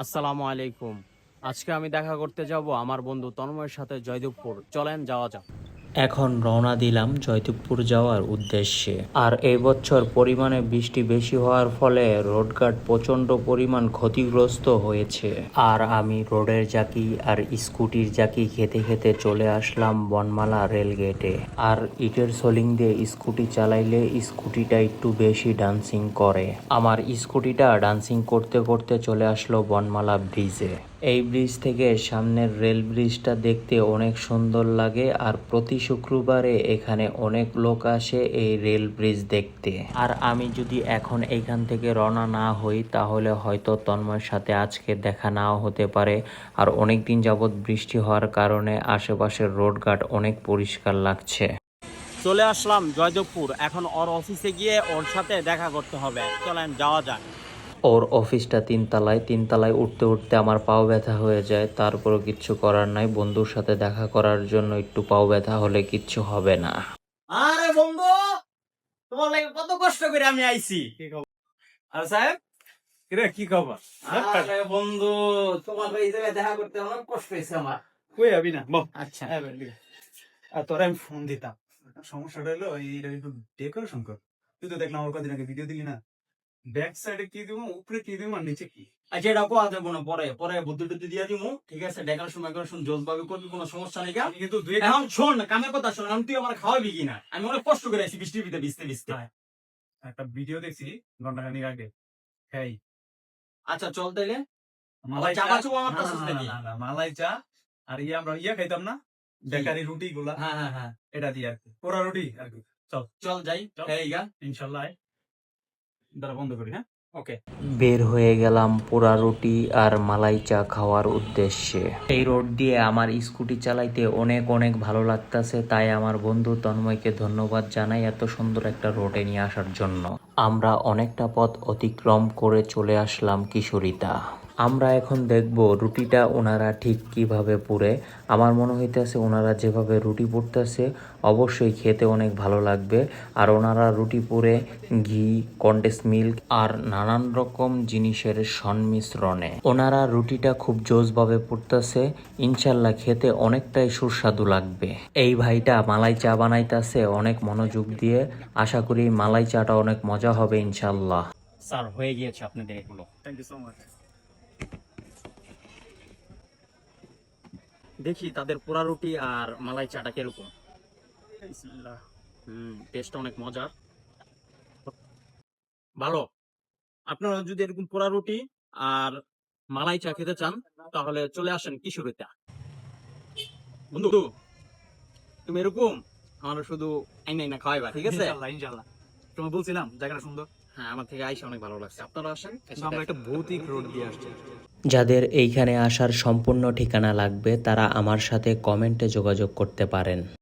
আসসালামু আলাইকুম। আজকে আমি দেখা করতে যাব আমার বন্ধু তন্ময়ের সাথে জয়দেবপুর। চলেন যাওয়া যাক। এখন রওনা দিলাম জয়দেবপুর যাওয়ার উদ্দেশ্যে। আর এই বছর পরিমাণে বৃষ্টি বেশি হওয়ার ফলে রোডঘাট প্রচণ্ড পরিমাণ ক্ষতিগ্রস্ত হয়েছে। আর আমি রোডের জাকি আর স্কুটির জাকি খেতে খেতে চলে আসলাম বনমালা রেলগেটে। আর ইটের সোলিং দিয়ে স্কুটি চালাইলে স্কুটিটা একটু বেশি ডান্সিং করে। আমার স্কুটিটা ডান্সিং করতে করতে চলে আসলো বনমালা ব্রিজে। এই ব্রিজ থেকে সামনের রেল ব্রিজটা দেখতে অনেক সুন্দর লাগে। আর প্রতি শুক্রবারে এখানে অনেক লোক আসে এই রেল ব্রিজ দেখতে। আর আমি যদি এখন এইখান থেকে রওনা না হই তাহলে হয়তো তন্ময়ের সাথে আজকে দেখা নাও হতে পারে। আর অনেক দিন যাবৎ বৃষ্টি হওয়ার কারণে আশেপাশের রোডঘাট অনেক পরিষ্কার লাগছে। চলে আসলাম জয়দেবপুর। এখন ওর অফিসে গিয়ে ওর সাথে দেখা করতে হবে। চলেন যাওয়া যাক। ওর অফিসটা তিনতলায়। তিনতলায় উঠতে উঠতে আমার পাও ব্যথা হয়ে যায়। তারপরও কিচ্ছু করার নাই, বন্ধুর সাথে দেখা করার জন্য একটু পাও ব্যথা হলে কিচ্ছু হবে না। আরে বন্ধু, তোমার লাগে কত কষ্ট করে আমি আইছি। আর সাহেব, কি খবর? আরে বন্ধু, তোমার এই জায়গায় দেখা করতে অনেক কষ্ট হয়েছে আমার। কই যাবি না বল। আচ্ছা, আর তোরা আমি ফোন দিতাম, সমস্যাটা হলো এইটা একটু ডেকোরেশন কর। তুই তো দেখলাম আমার কদিন আগে ভিডিও দিলি না, ব্যাক সাইডে কি দিব, উপরে কি দিব, আর নিচে কি। আচ্ছা এটা কোয়া দেবো না, পরে পরে বুদ্ধি টুদ্ধি দিয়ে দিব। ঠিক আছে, ডেকোরেশন মেকোরেশন জোস ভাবে করবি, কোনো সমস্যা নেই। আমি কিন্তু এখন শোন, কামের কথা শোন। আমি তুই আমার খাওয়াবি কিনা? আমি অনেক কষ্ট করে আছি বৃষ্টির ভিতরে ভিজতে ভিজতে। একটা ভিডিও দেখছি ঘন্টাখানিক আগে। হ্যাঁ, আচ্ছা চল তাইলে। মালাই চা চা। বাচু আমার কাছে মালাই চা আর আমরা খাইতাম না, বেকারি রুটি গুলা। হ্যাঁ হ্যাঁ হ্যাঁ, এটা দিয়ে আর কি, পোড়া রুটি আর কি। চল চল যাই। এই গা ইনশাল্লাহ। দ্বারা বন্ধ করি, হ্যাঁ। ওকে। বের হয়ে গেলাম পোড়া রুটি আর মালাই চা খাওয়ার উদ্দেশ্যে। এই রোড দিয়ে আমার স্কুটি চালাইতে অনেক অনেক ভালো লাগতেছে। তাই আমার বন্ধু তন্ময়কে ধন্যবাদ জানাই এত সুন্দর একটা রোডে নিয়ে আসার জন্য। আমরা অনেকটা পথ অতিক্রম করে চলে আসলাম কিশোরিতা। আমরা এখন দেখব রুটিটা ওনারা ঠিক কিভাবে পুড়ে। আমার মনে হইতেছে ওনারা যেভাবে রুটি পুড়তেছে অবশ্যই খেতে অনেক ভালো লাগবে। আর ওনারা রুটি পুড়ে ঘি, কন্ডেন্স মিল্ক আর নানান রকম জিনিসের সংমিশ্রণে ওনারা রুটিটা খুব জোসভাবে পুড়তেছে। ইনশাল্লাহ খেতে অনেকটাই সুস্বাদু লাগবে। এই ভাইটা মালাই চা বানাইতেছে অনেক মনোযোগ দিয়ে। আশা করি মালাই চাটা অনেক মজা হবে ইনশাল্লাহ। স্যার, হয়ে গিয়েছে আপনাদের এগুলো। Thank you so much. দেখি তাদের পোড়া রুটি আর মালাই চাটা কিরকম। বিসমিল্লাহ। টেস্ট অনেক মজার, ভালো। আপনারা যদি এরকম পোড়া রুটি আর মালাই চা খেতে চান তাহলে চলে আসেন কিশোরিতে। বন্ধু, তুমি এরকম আমার শুধু আইনা আইনা খাওয়াইবা, ঠিক আছে? ইনশাল্লাহ ইনশাল্লাহ। তোমায় বলছিলাম জায়গাটা সুন্দর। হ্যাঁ, আমার থেকে আইসা অনেক ভালো লাগছে। আপনারা আসেন। আমরা একটা ভৌতিক রোড দিয়ে আসছি। যাদের এইখানে আসার সম্পূর্ণ ঠিকানা লাগবে তারা আমার সাথে কমেন্টে যোগাযোগ করতে পারেন।